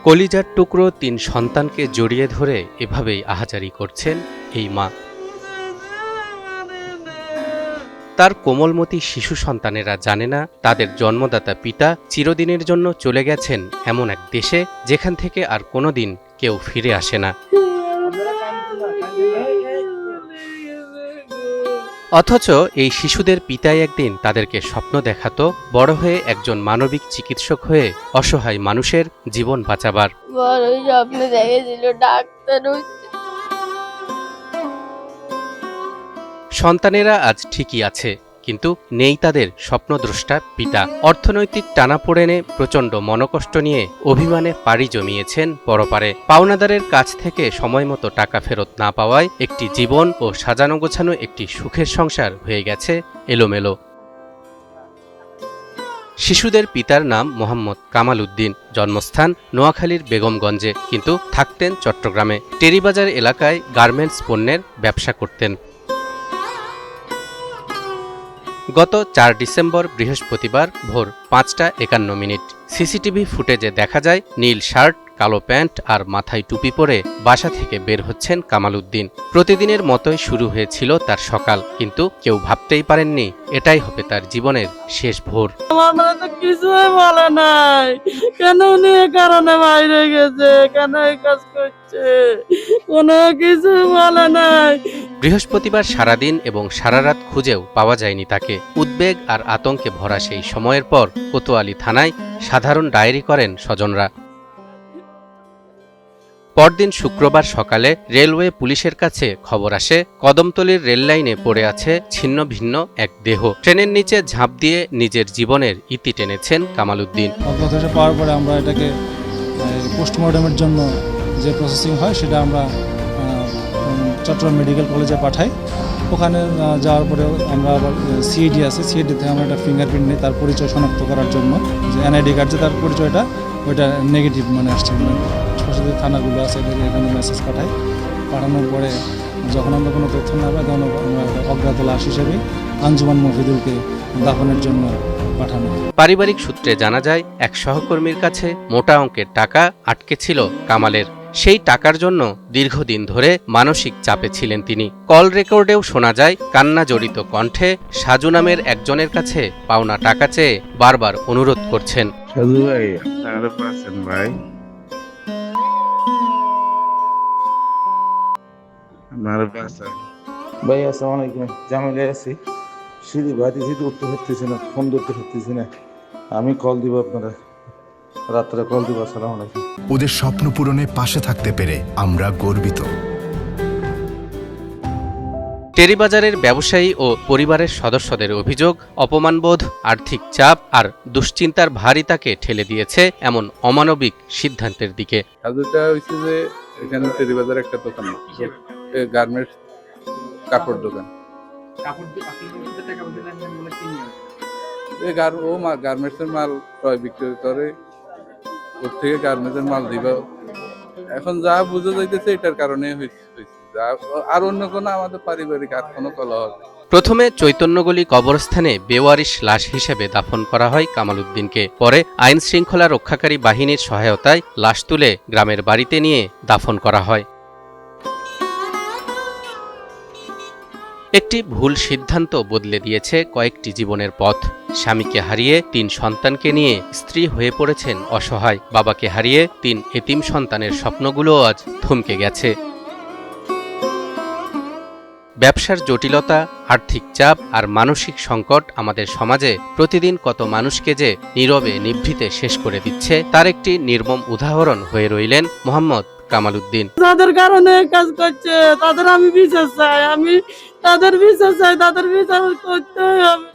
কলিজার টুকরো ৩ সন্তানকে জড়িয়ে ধরে এভাবেই আহাজারি করছেন এই মা। তার কোমলমতি শিশু সন্তানেরা জানে না তাদের জন্মদাতা পিতা চিরদিনের জন্য চলে গেছেন এমন এক দেশে যেখান থেকে আর কোনোদিন কেউ ফিরে আসে না। অথচ এই শিশুদের পিতাই একদিন তাদেরকে স্বপ্ন দেখাতো বড় হয়ে একজন মানবিক চিকিৎসক হয়ে অসহায় মানুষের জীবন বাঁচাবার। সন্তানেরা আজ ঠিকই আছে, কিন্তু নেই তাদের স্বপ্নদ্রষ্টা পিতা। অর্থনৈতিক টানাপোড়েনে প্রচণ্ড মনকষ্ট নিয়ে অভিমানে পাড়ি জমিয়েছেন পরপারে। পাওনাদারের কাছ থেকে সময়মতো টাকা ফেরত না পাওয়ায় একটি জীবন ও সাজানো গোছানো একটি সুখের সংসার হয়ে গেছে এলোমেলো। শিশুদের পিতার নাম মোহাম্মদ কামাল উদ্দিন, জন্মস্থান নোয়াখালীর বেগমগঞ্জে, কিন্তু থাকতেন চট্টগ্রামে। টেরিবাজার এলাকায় গার্মেন্টস পণ্যের ব্যবসা করতেন। গত ৪ ডিসেম্বর বৃহস্পতিবার ভোর ৫টা ৫১ সিসিটিভি ফুটেজে দেখা যায় নীল শার্ট, কালো প্যান্ট আর মাথায় টুপি পরে বাসা থেকে বের হচ্ছেন কামাল উদ্দিন। প্রতিদিনের মতোই শুরু হয়েছিল তার সকাল, কিন্তু কেউ ভাবতেই পারেননি এটাই হবে তার জীবনের শেষ ভোর। কিছুই বলে নাই, কেন নিয়ে কারণে বাইরে গেছে, কেন এই কাজ করছে, কোনো কিছু বলে নাই। বৃহস্পতিবার সারাদিন এবং সারারাত খুঁজেও পাওয়া যায়নি তাকে। উদ্বেগ আর আতঙ্কে ভরা সেই সময়ের পর কোতোয়ালি থানায় সাধারণ ডায়েরি করেন স্বজনরা। পরদিন শুক্রবার সকালে রেলওয়ে পুলিশের কাছে খবর আসে কদমতলীর রেললাইনে পড়ে আছে ছিন্ন ভিন্ন এক দেহ। ট্রেনের নিচে ঝাঁপ দিয়ে নিজের জীবনের ইতি টেনেছেন কামাল উদ্দিন। পাওয়ার পরে আমরা এটাকে পোস্টমর্টমের জন্য যে প্রসেসিং হয় সেটা আমরা চট্টগ্রাম মেডিকেল কলেজে পাঠাই। ওখানে যাওয়ার পরে আমরা আবার সিআইডি আছে, সিআইডিতে আমরা একটা ফিঙ্গারপ্রিন্ট নিই তার পরিচয় শনাক্ত করার জন্য। যে এনআইডি কার্ড যে তার পরিচয়টা ওইটা নেগেটিভ আসছে। আশপাশে থানাগুলো আছে এখানে মেসেজ পাঠানোর পরে যখন আমরা কোনো তথ্য না পাই তখন আমরা অজ্ঞাত লাশ হিসেবে আঞ্জুমান মফিদুলকে দাফনের জন্য পাঠানো। পারিবারিক সূত্রে জানা যায় এক সহকর্মীর কাছে মোটা অঙ্কের টাকা আটকে ছিল কামালের। সেই টাকার জন্য দীর্ঘদিন ধরে মানসিক চাপে ছিলেন তিনি। কল রেকর্ডেও শোনা যায় কান্না জড়িত কণ্ঠে সাজু নামের একজনের কাছে পাওনা টাকা চেয়ে বারবার অনুরোধ করছেন। সাজু ভাই, টাকাটা পাচ্ছেন ভাই? ভাই আসসালামু আলাইকুম, জামিলে আছি, সিঁড়ি বাড়িতে উঠতে পারতেছি না, ফোন ধরতে পারতেছি না। আমি কল দিব আপনারা, রাত্রে কল দিব। আসসালামু আলাইকুম। ওদের স্বপ্ন পূরণে পাশে থাকতে পেরে আমরা গর্বিত। টেরিবাজারের ব্যবসায়ী ও পরিবারের সদস্যদের অভিযোগ, অপমানবোধ, আর্থিক চাপ আর দুশ্চিন্তার ভারী তাকে ঠেলে দিয়েছে এমন অমানবিক সিদ্ধান্তের দিকে। এখানে টেরিবাজার একটা দোকান, গার্মেন্টস কাপড় দোকান। ও গার্মেন্টসের মাল ক্রয় বিক্রয় করে, ওর থেকে গার্মেন্টসের মাল দিব। এখন যা বুঝে যাইতেছে এটার কারণে হয়েছে, আর অন্য কোনো আমাদের পারিবারিক আর কোনো কলহ হবে। প্রথমে চৈতন্যগলি কবরস্থানে বেওয়ারিশ লাশ হিসেবে দাফন করা হয় কামাল উদ্দিনকে। পরে আইন শৃঙ্খলা রক্ষাকারী বাহিনীর সহায়তায় লাশ তুলে গ্রামের বাড়িতে নিয়ে দাফন করা হয়। একটি ভুল সিদ্ধান্ত বদলে দিয়েছে কয়েকটি জীবনের পথ। স্বামীকে হারিয়ে ৩ সন্তানকে নিয়ে স্ত্রী হয়ে পড়েছেন অসহায়। বাবাকে হারিয়ে ৩ এতিম সন্তানের স্বপ্নগুলো আজ থমকে গেছে। ব্যবসার জটিলতা, আর্থিক চাপ আর মানসিক সংকট আমাদের সমাজে প্রতিদিন কত মানুষকে যে নীরবে নিভৃতে শেষ করে দিচ্ছে তার একটি নির্মম উদাহরণ হয়ে রইলেন মোহাম্মদ কামাল উদ্দিন। যাদের কারণে কাজ করছে তাদের আমি বিচার চাই, তাদের বিচার করতে হবে।